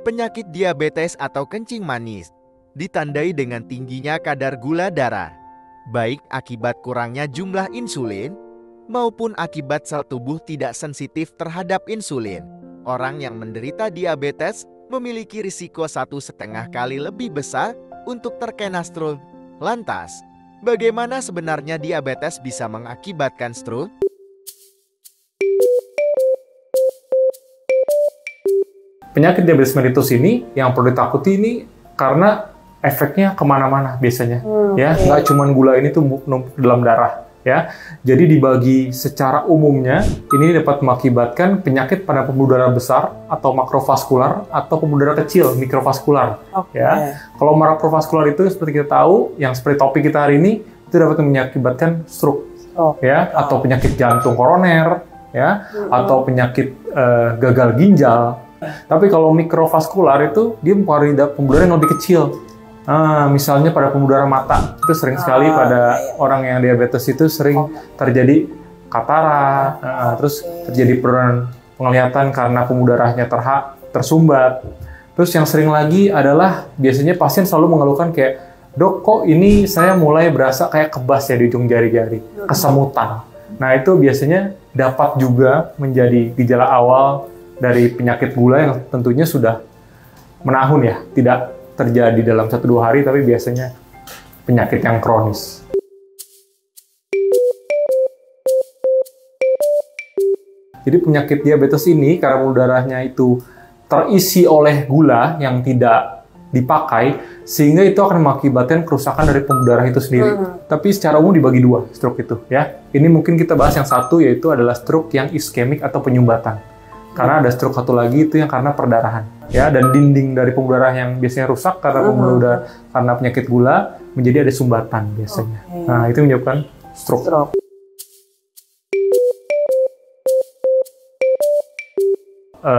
Penyakit diabetes atau kencing manis ditandai dengan tingginya kadar gula darah, baik akibat kurangnya jumlah insulin maupun akibat sel tubuh tidak sensitif terhadap insulin. Orang yang menderita diabetes memiliki risiko 1,5 kali lebih besar untuk terkena stroke. Lantas, bagaimana sebenarnya diabetes bisa mengakibatkan stroke? Penyakit diabetes mellitus ini yang perlu ditakuti ini karena efeknya kemana-mana biasanya, ya nggak cuma gula ini tuh numpuk dalam darah, ya. Jadi dibagi secara umumnya ini dapat mengakibatkan penyakit pada pembuluh darah besar atau makrovaskular atau pembuluh darah kecil mikrovaskular, ya. Kalau makrovaskular itu seperti kita tahu, yang seperti topik kita hari ini itu dapat mengakibatkan stroke, ya, atau penyakit jantung koroner, ya, atau penyakit gagal ginjal. Tapi kalau mikrovaskular itu dia mempengaruhi pembuluh darah yang lebih kecil. Misalnya pada pembuluh darah mata itu sering sekali pada orang yang diabetes itu sering terjadi katarak, terus terjadi penurunan penglihatan karena pembuluh darahnya tersumbat. Terus yang sering lagi adalah biasanya pasien selalu mengeluhkan kayak, "Dok, kok ini saya mulai berasa kayak kebas ya di ujung jari-jari, kesemutan." Nah, itu biasanya dapat juga menjadi gejala awal dari penyakit gula yang tentunya sudah menahun ya, tidak terjadi dalam 1-2 hari, tapi biasanya penyakit yang kronis. Jadi penyakit diabetes ini karena pembuluh darahnya itu terisi oleh gula yang tidak dipakai, sehingga itu akan mengakibatkan kerusakan dari pembuluh darah itu sendiri. Tapi secara umum dibagi 2 stroke itu, ya. Ini mungkin kita bahas yang satu, yaitu adalah stroke yang iskemik atau penyumbatan. Karena ada stroke satu lagi itu yang karena perdarahan, ya, dan dinding dari pembuluh darah yang biasanya rusak karena pembuluh darah karena penyakit gula menjadi ada sumbatan biasanya. Nah, itu menyebabkan stroke.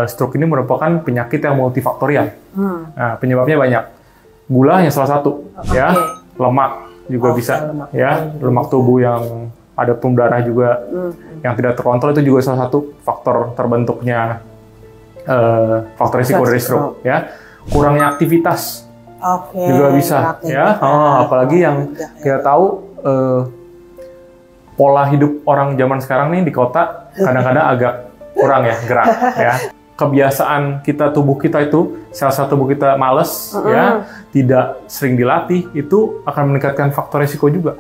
Stroke ini merupakan penyakit yang multifaktorial. Nah, penyebabnya banyak. Gula hanya salah satu, ya. Lemak juga bisa, ya. Lemak tubuh yang ada pembuluh darah juga yang tidak terkontrol itu juga salah satu faktor terbentuknya faktor risiko dari stroke, ya. Kurangnya aktivitas juga bisa, ya. Apalagi yang kita tahu pola hidup orang zaman sekarang nih di kota kadang-kadang agak kurang ya gerak, ya. Kebiasaan tubuh kita itu, sel-sel tubuh kita males, ya, tidak sering dilatih, itu akan meningkatkan faktor risiko juga.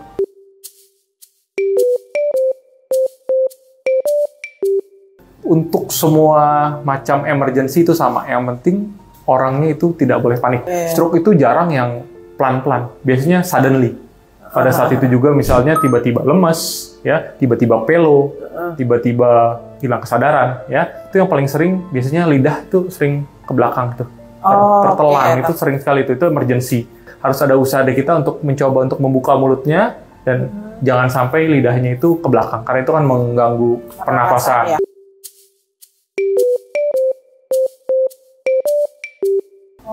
Untuk semua macam emergency itu sama, yang penting orangnya itu tidak boleh panik. Stroke itu jarang yang pelan-pelan, biasanya suddenly. Pada saat itu juga misalnya tiba-tiba lemes, ya, tiba-tiba pelo, tiba-tiba hilang kesadaran, ya. Itu yang paling sering, biasanya lidah itu sering ke belakang tuh. Tertelan, itu sering sekali, itu emergency. Harus ada usaha dari kita untuk mencoba untuk membuka mulutnya dan jangan sampai lidahnya itu ke belakang, karena itu kan mengganggu pernapasan.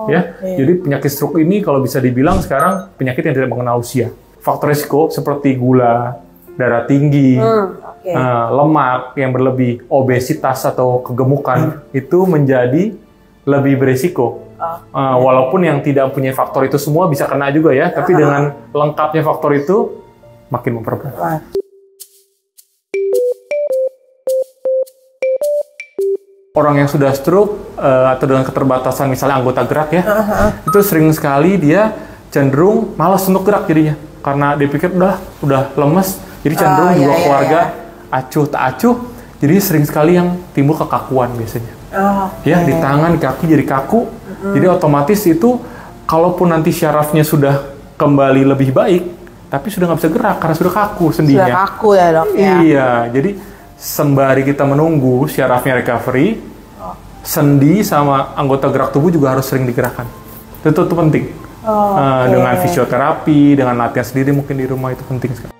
Ya, jadi penyakit stroke ini kalau bisa dibilang sekarang penyakit yang tidak mengenal usia. Faktor risiko seperti gula, darah tinggi, lemak yang berlebih, obesitas atau kegemukan itu menjadi lebih berisiko. Walaupun yang tidak punya faktor itu semua bisa kena juga ya, tapi dengan lengkapnya faktor itu makin memperberat. Orang yang sudah stroke atau dengan keterbatasan misalnya anggota gerak ya, itu sering sekali dia cenderung malas untuk gerak jadinya, karena dia pikir udah lemes, jadi cenderung juga keluarga acuh tak acuh, jadi sering sekali yang timbul kekakuan biasanya. Ya, di tangan, di kaki jadi kaku, jadi otomatis itu kalaupun nanti syarafnya sudah kembali lebih baik, tapi sudah nggak bisa gerak karena sudah kaku sendinya. Sudah kaku ya dok ya? Iya, jadi sembari kita menunggu syarafnya recovery, sendi sama anggota gerak tubuh juga harus sering digerakkan. Itu penting. Dengan fisioterapi, dengan latihan sendiri mungkin di rumah itu penting sekali.